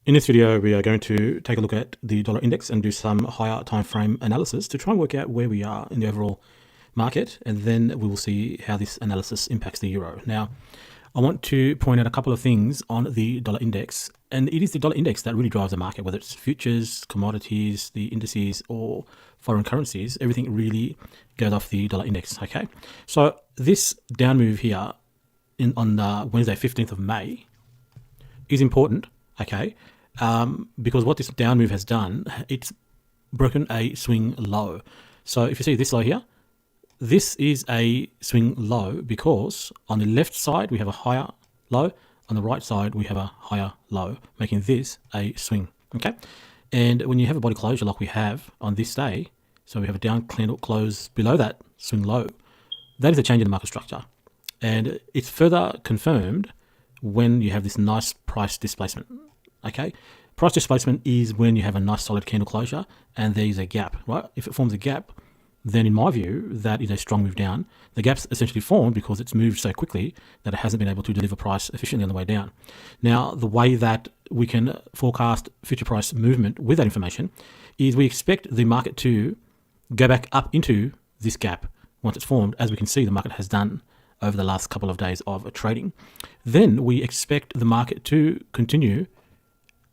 In this video, we are going to take a look at the dollar index and do some higher time frame analysis to try and work out where we are in the overall market, and then we will see how this analysis impacts the euro. Now, I want to point out a couple of things on the dollar index, and it is the dollar index that really drives the market, whether it's futures, commodities, the indices, or foreign currencies. Everything really goes off the dollar index. Okay, so this down move here on Wednesday, 15th of May, is important. Okay. Because what this down move has done, it's broken a swing low. So if you see this low here, this is a swing low because on the left side we have a higher low, on the right side we have a higher low, making this a swing. Okay, and when you have a body closure like we have on this day, so we have a down candle close below that swing low, that is a change in the market structure, and it's further confirmed when you have this nice price displacement. Okay, price displacement is when you have a nice solid candle closure and there is a gap, right? If it forms a gap, then in my view, that is a strong move down. The gap's essentially formed because it's moved so quickly that it hasn't been able to deliver price efficiently on the way down. Now, the way that we can forecast future price movement with that information is we expect the market to go back up into this gap once it's formed, as we can see the market has done over the last couple of days of trading. Then we expect the market to continue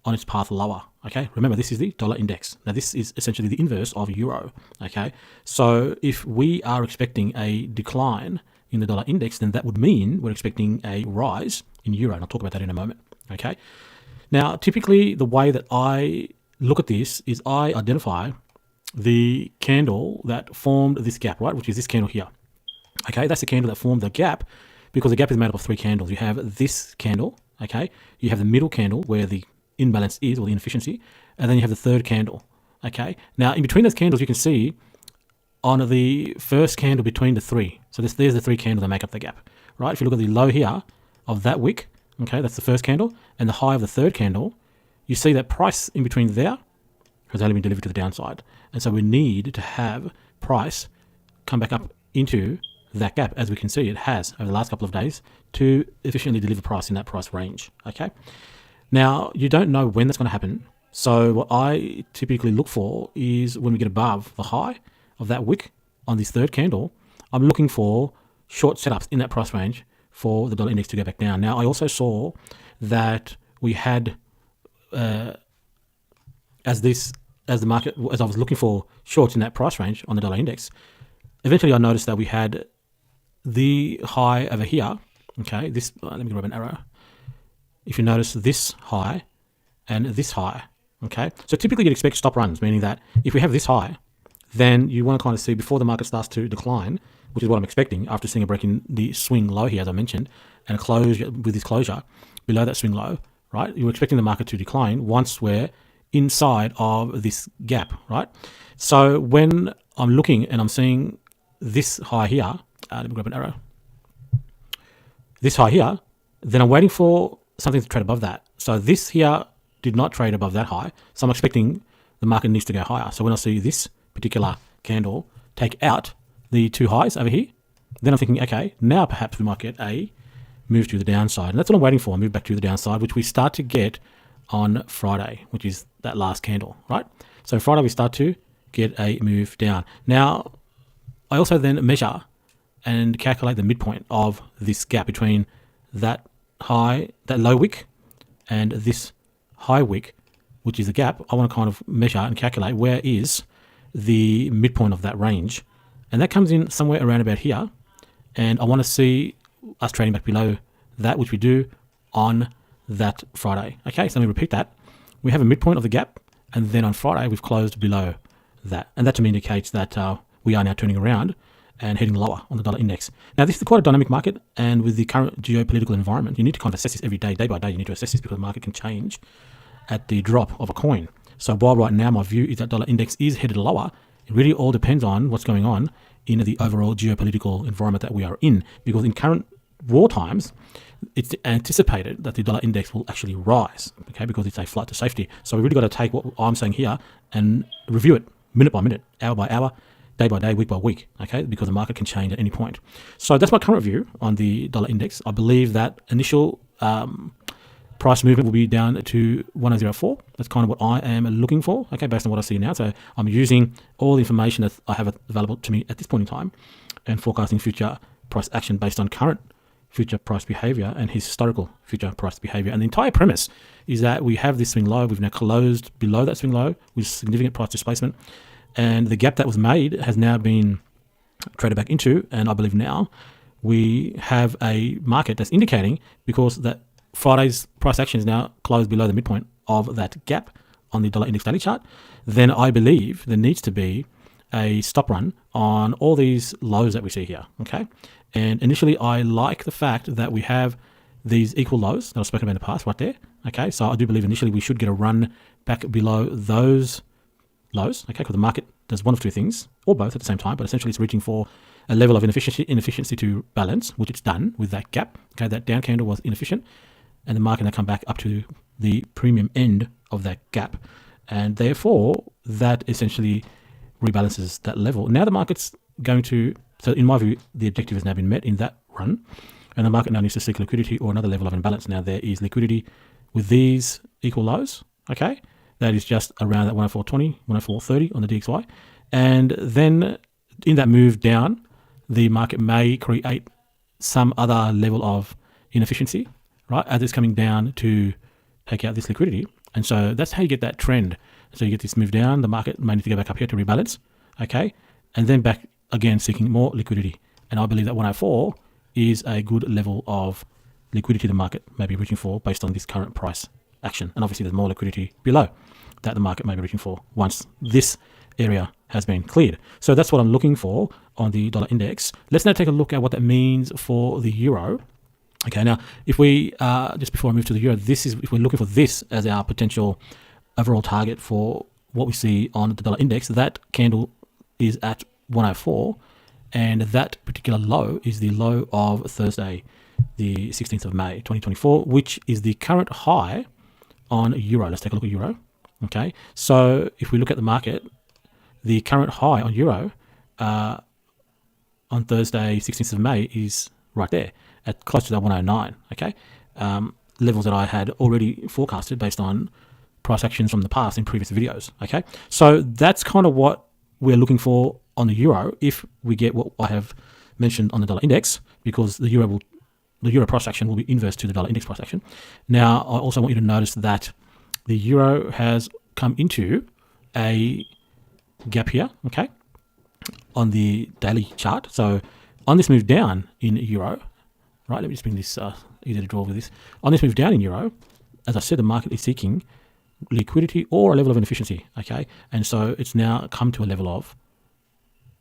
on its path lower. Okay, remember this is the dollar index. Now this is essentially the inverse of euro. Okay, so if we are expecting a decline in the dollar index, then that would mean we're expecting a rise in euro, and I'll talk about that in a moment. Okay, now typically the way that I look at this is I identify the candle that formed this gap, right, which is this candle here. Okay, that's the candle that formed the gap, because the gap is made up of three candles. You have this candle, okay, you have the middle candle where the imbalance is, or the inefficiency, and then you have the third candle. Okay, now in between those candles you can see on the first candle between the three, so there's the three candles that make up the gap, right? If you look at the low here of that wick, okay, that's the first candle, and the high of the third candle, you see that price in between there has only been delivered to the downside, and so we need to have price come back up into that gap, as we can see it has over the last couple of days, to efficiently deliver price in that price range. Okay, now you don't know when that's going to happen, so what I typically look for is when we get above the high of that wick on this third candle, I'm looking for short setups in that price range for the dollar index to go back down. Now I also saw that we had as I was looking for shorts in that price range on the dollar index, eventually I noticed that we had the high over here. Okay, this, let me grab an arrow. If you notice this high and this high, okay, so typically you'd expect stop runs, meaning that if we have this high, then you want to kind of see before the market starts to decline, which is what I'm expecting after seeing a break in the swing low here, as I mentioned, and a closure with this closure below that swing low, right? You're expecting the market to decline once we're inside of this gap, right? So when I'm looking and I'm seeing this high here, let me grab an arrow, this high here, then I'm waiting for something to trade above that. So this here did not trade above that high, so I'm expecting the market needs to go higher. So when I see this particular candle take out the two highs over here, then I'm thinking, okay, now perhaps we might get a move to the downside, and that's what I'm waiting for, a move back to the downside, which we start to get on Friday, which is that last candle, right? So Friday we start to get a move down. Now I also then measure and calculate the midpoint of this gap between that high, that low wick, and this high wick, which is the gap. I want to kind of measure and calculate where is the midpoint of that range, and that comes in somewhere around about here, and I want to see us trading back below that, which we do on that Friday. Okay, so let me repeat that. We have a midpoint of the gap, and then on Friday we've closed below that, and that to me indicates that we are now turning around and heading lower on the dollar index. Now this is quite a dynamic market, and with the current geopolitical environment, you need to kind of assess this every day, day by day. You need to assess this because the market can change at the drop of a coin. So while right now my view is that dollar index is headed lower, it really all depends on what's going on in the overall geopolitical environment that we are in, because in current war times, it's anticipated that the dollar index will actually rise, okay, because it's a flight to safety. So we really got to take what I'm saying here and review it minute by minute, hour by hour, day by day, week by week, okay, because the market can change at any point. So that's my current view on the dollar index. I believe that initial price movement will be down to 1004. That's kind of what I am looking for, okay, based on what I see now. So I'm using all the information that I have available to me at this point in time and forecasting future price action based on current future price behavior and historical future price behavior. And the entire premise is that we have this swing low. We've now closed below that swing low with significant price displacement. And the gap that was made has now been traded back into. And I believe now we have a market that's indicating, because that Friday's price action is now closed below the midpoint of that gap on the dollar index daily chart, then I believe there needs to be a stop run on all these lows that we see here, okay? And initially, I like the fact that we have these equal lows that I've spoken about in the past right there, okay? So I do believe initially we should get a run back below those lows, okay? Because the market does one of two things, or both at the same time, but essentially it's reaching for a level of inefficiency to balance, which it's done with that gap, okay? That down candle was inefficient, and the market now come back up to the premium end of that gap. And therefore, that essentially rebalances that level. Now the market's going to, so in my view, the objective has now been met in that run. And the market now needs to seek liquidity or another level of imbalance. Now there is liquidity with these equal lows, okay? That is just around that 104.20, 104.30 on the DXY. And then in that move down, the market may create some other level of inefficiency, right, as it's coming down to take out this liquidity. And so that's how you get that trend. So you get this move down, the market may need to go back up here to rebalance, okay, and then back again seeking more liquidity. And I believe that 104 is a good level of liquidity the market may be reaching for based on this current price action. And obviously there's more liquidity below that the market may be reaching for once this area has been cleared. So that's what I'm looking for on the dollar index. Let's now take a look at what that means for the euro. Okay, now if we, just before I move to the euro, this is, if we're looking for this as our potential overall target for what we see on the dollar index, that candle is at 104, and that particular low is the low of Thursday, the 16th of May, 2024, which is the current high on euro. Let's take a look at euro. Okay, so if we look at the market, the current high on euro on Thursday, 16th of May is right there at close to that 109, okay? Levels that I had already forecasted based on price actions from the past in previous videos, okay? So that's kind of what we're looking for on the euro if we get what I have mentioned on the dollar index, because the euro price action will be inverse to the dollar index price action. Now, I also want you to notice that the euro has come into a gap here, okay, on the daily chart. So on this move down in euro, right, let me just bring this easy to draw with this. On this move down in euro, as I said, the market is seeking liquidity or a level of inefficiency, okay? And so it's now come to a level of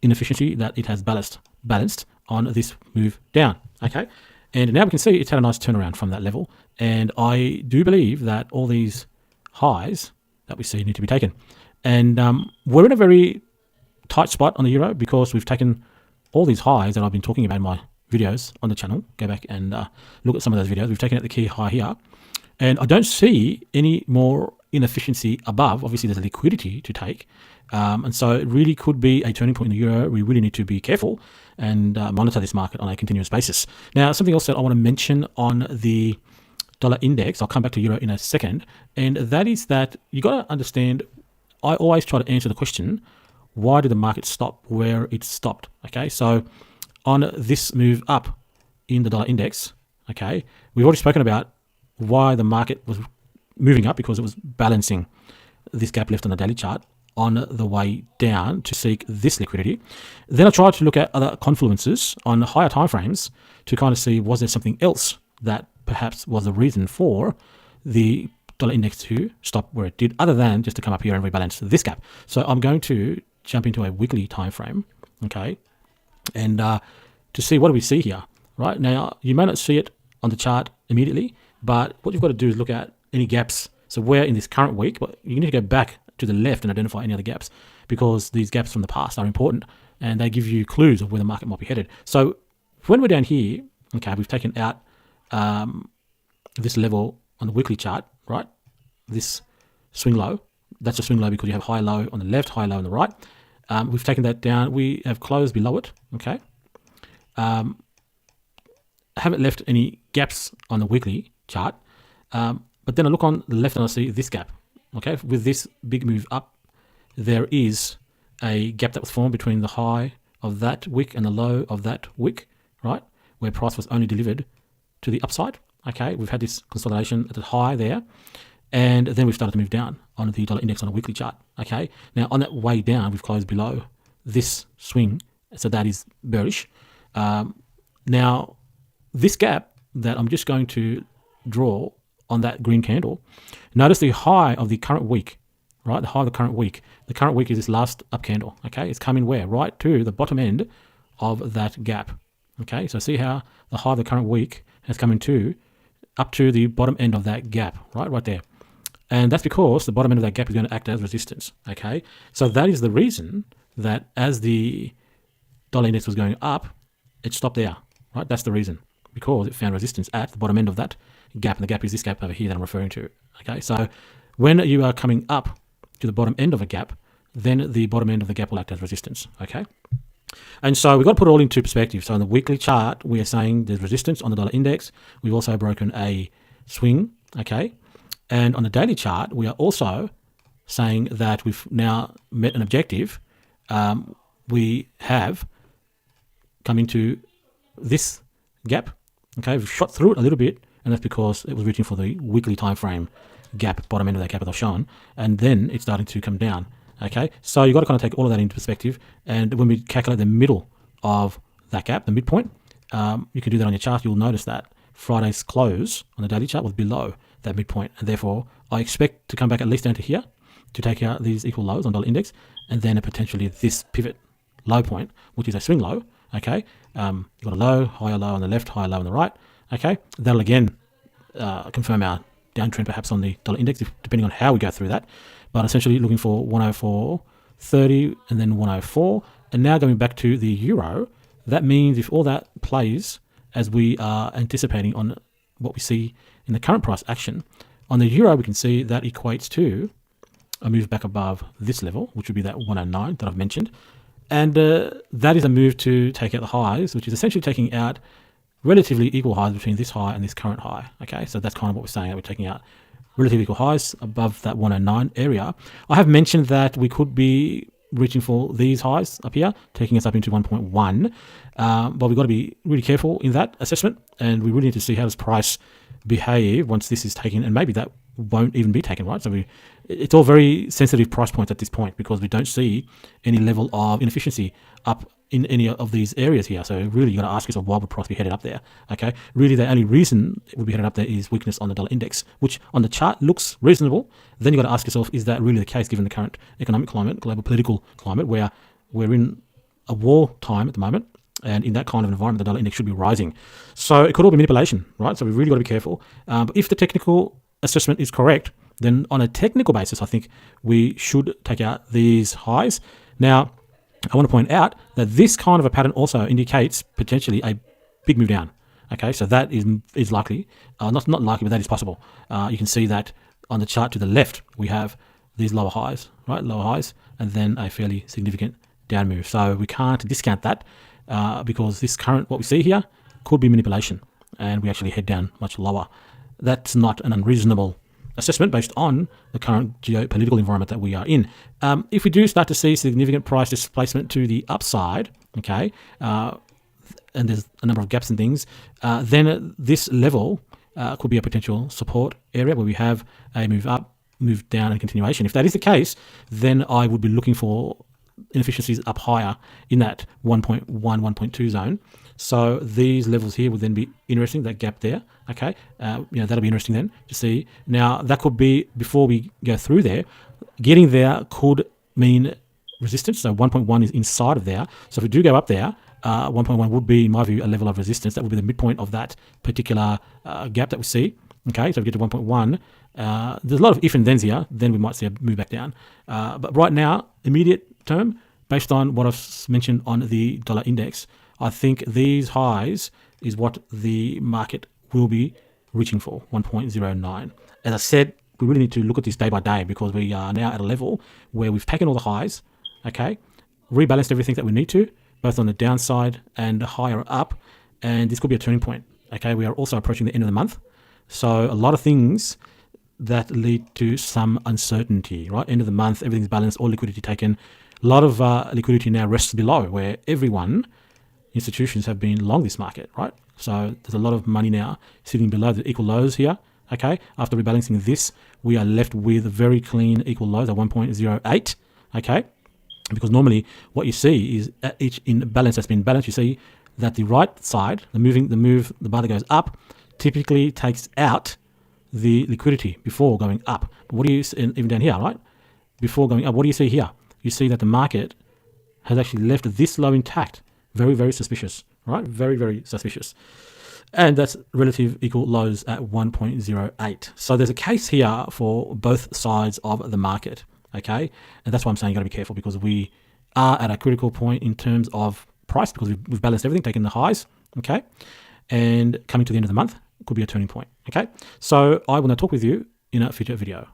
inefficiency that it has balanced on this move down, okay? And now we can see it's had a nice turnaround from that level. And I do believe that all these highs that we see need to be taken. And we're in a very tight spot on the euro because we've taken all these highs that I've been talking about in my videos on the channel. Go back and look at some of those videos. We've taken out the key high here. And I don't see any more inefficiency above. Obviously, there's a liquidity to take. And so it really could be a turning point in the euro. We really need to be careful and monitor this market on a continuous basis. Now, something else that I want to mention on the dollar index, I'll come back to euro in a second, and that is that you got to understand, I always try to answer the question, why did the market stop where it stopped? Okay, so on this move up in the dollar index, okay, we've already spoken about why the market was moving up, because it was balancing this gap left on the daily chart on the way down to seek this liquidity. Then I tried to look at other confluences on higher timeframes to kind of see, was there something else that perhaps was the reason for the dollar index to stop where it did, other than just to come up here and rebalance this gap. So I'm going to jump into a weekly time frame, okay, and to see what do we see here. Right now, you may not see it on the chart immediately, but what you've got to do is look at any gaps. So where in this current week, but you need to go back to the left and identify any other gaps, because these gaps from the past are important and they give you clues of where the market might be headed. So when we're down here, okay, we've taken out this level on the weekly chart, right? This swing low, that's a swing low because you have high low on the left, high low on the right. We've taken that down. We have closed below it, okay? Haven't left any gaps on the weekly chart. But then I look on the left and I see this gap. Okay, with this big move up, there is a gap that was formed between the high of that wick and the low of that wick, right? Where price was only delivered to the upside. Okay, we've had this consolidation at the high there, and then we've started to move down on the dollar index on a weekly chart. Okay, now on that way down, we've closed below this swing, so that is bearish. Now, this gap that I'm just going to draw on that green candle, notice the high of the current week, right? The high of the current week. The current week is this last up candle, okay? It's coming where? Right to the bottom end of that gap, okay? So see how the high of the current week has come into up to the bottom end of that gap, right there. And that's because the bottom end of that gap is going to act as resistance, okay? So that is the reason that as the dollar index was going up, it stopped there, right? That's the reason, because it found resistance at the bottom end of that gap, and the gap is this gap over here that I'm referring to, okay? So when you are coming up to the bottom end of a gap, then the bottom end of the gap will act as resistance, okay? And so we've got to put it all into perspective. So in the weekly chart, we are saying there's resistance on the dollar index. We've also broken a swing, okay? And on the daily chart, we are also saying that we've now met an objective. We have come into this gap, okay? We've shot through it a little bit, and that's because it was reaching for the weekly time frame gap, bottom end of that gap that I've shown, and then it's starting to come down, okay? So you've got to kind of take all of that into perspective, and when we calculate the middle of that gap, the midpoint, you can do that on your chart. You'll notice that Friday's close on the daily chart was below that midpoint, and therefore I expect to come back at least down to here to take out these equal lows on dollar index, and then potentially this pivot low point, which is a swing low, okay? You've got a low, higher low on the left, higher low on the right, okay? That'll again confirm our downtrend perhaps on the dollar index, depending on how we go through that. But essentially looking for 104.30 and then 104. And now going back to the euro, that means if all that plays as we are anticipating on what we see in the current price action, on the euro we can see that equates to a move back above this level, which would be that 109 that I've mentioned. And that is a move to take out the highs, which is essentially taking out relatively equal highs between this high and this current high. Okay, so that's kind of what we're saying, that we're taking out relatively equal highs above that 109 area. I have mentioned that we could be reaching for these highs up here, taking us up into 1.1, but we've got to be really careful in that assessment, and we really need to see how does price behave once this is taken, and maybe that won't even be taken, right? So it's all very sensitive price points at this point, because we don't see any level of inefficiency up in any of these areas here. So really, you got to ask yourself, why would price be headed up there? Okay, really, the only reason it would be headed up there is weakness on the dollar index, which on the chart looks reasonable. Then you got to ask yourself, is that really the case given the current economic climate, global political climate, where we're in a war time at the moment? And in that kind of environment, the dollar index should be rising. So it could all be manipulation, right? So we've really got to be careful. But if the technical assessment is correct, then on a technical basis, I think we should take out these highs. Now, I want to point out that this kind of a pattern also indicates potentially a big move down. Okay, so that is likely, not likely, but that is possible. You can see that on the chart to the left, we have these lower highs, right? Lower highs, and then a fairly significant down move. So we can't discount that because this current, what we see here, could be manipulation, and we actually head down much lower. That's not an unreasonable assessment based on the current geopolitical environment that we are in. If we do start to see significant price displacement to the upside, okay, and there's a number of gaps and things, then this level could be a potential support area where we have a move up, move down, and continuation. If that is the case, then I would be looking for inefficiencies up higher in that 1.1, 1.2 zone. So these levels here would then be interesting, that gap there, okay? That'll be interesting then to see. Now, that could be, before we go through there, getting there could mean resistance. So 1.1 is inside of there. So if we do go up there, 1.1 would be, in my view, a level of resistance. That would be the midpoint of that particular gap that we see, okay? So if we get to 1.1, there's a lot of if and thens here, then we might see a move back down. But right now, immediate term, based on what I've mentioned on the dollar index, I think these highs is what the market will be reaching for, 1.09. As I said, we really need to look at this day by day, because we are now at a level where we've taken all the highs, okay, rebalanced everything that we need to, both on the downside and higher up, and this could be a turning point, okay? We are also approaching the end of the month, So a lot of things that lead to some uncertainty, right? End of the month, everything's balanced, all liquidity taken. A lot of liquidity now rests below, where institutions have been long this market, right? So there's a lot of money now sitting below the equal lows here. Okay, after rebalancing this, we are left with very clean equal lows at 1.08. Okay, because normally what you see is at each imbalance that's been balanced, you see that the right side, the bar that goes up, typically takes out the liquidity before going up. But what do you see, even down here, right? Before going up, what do you see here? You see that the market has actually left this low intact. Very, very suspicious, right? Very, very suspicious. And that's relative equal lows at 1.08. So there's a case here for both sides of the market, okay? And that's why I'm saying you got to be careful, because we are at a critical point in terms of price, because we've balanced everything, taken the highs, okay? And coming to the end of the month could be a turning point, okay? So I will now talk with you in a future video.